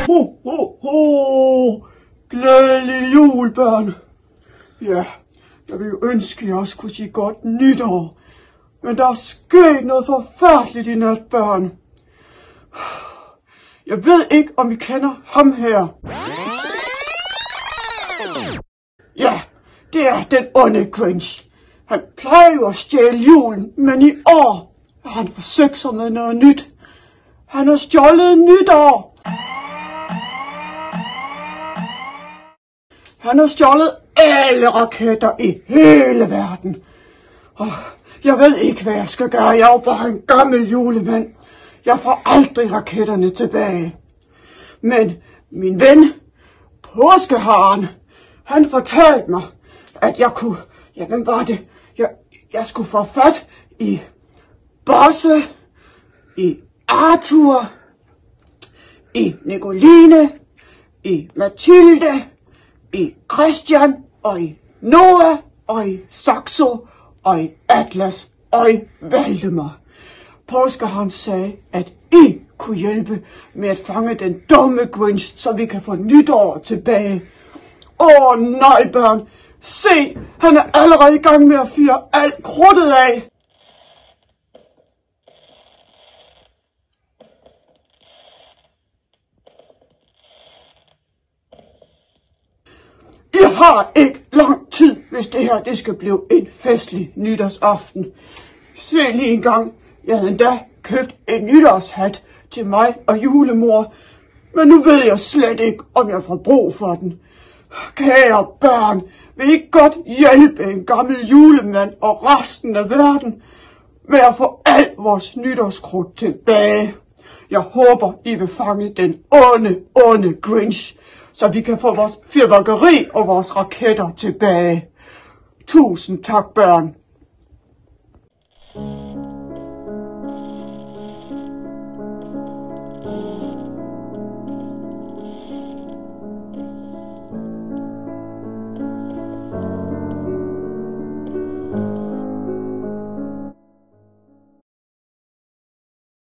Ho, ho, ho! Glædelig jul, børn! Ja, jeg vil jo ønske, at jeg også kunne sige godt nytår. Men der er sket noget forfærdeligt i nat, børn. Jeg ved ikke, om I kender ham her. Ja, det er den onde Grinch. Han plejer jo at stjæle julen, men i år har han forsøgt sig med noget nyt. Han har stjålet nytår. Han har stjålet alle raketter i hele verden. Jeg ved ikke, hvad jeg skal gøre. Jeg er jo bare en gammel julemand. Jeg får aldrig raketterne tilbage. Men min ven, Påskeharen, han fortalte mig, at jeg kunne... Ja, hvem var det? Jeg skulle få fat i Bosse, i Arthur, i Nicoline, i Mathilde, i Christian, og i Noah, og i Saxo, og i Atlas, og i Valdemar. Påskeharen sagde, at I kunne hjælpe med at fange den dumme Grinch, så vi kan få nytår tilbage. Nej, børn. Se, han er allerede i gang med at fyre alt krudtet af. I har ikke lang tid, hvis det her skal blive en festlig nytårsaften. Se lige en gang, jeg havde endda købt en nytårshat til mig og julemor, men nu ved jeg slet ikke, om jeg får brug for den. Kære børn, vil I godt hjælpe en gammel julemand og resten af verden med at få alt vores nytårskrudt tilbage? Jeg håber, I vil fange den onde Grinch, så vi kan få vores fyrværkeri og vores raketter tilbage. Tusind tak, børn.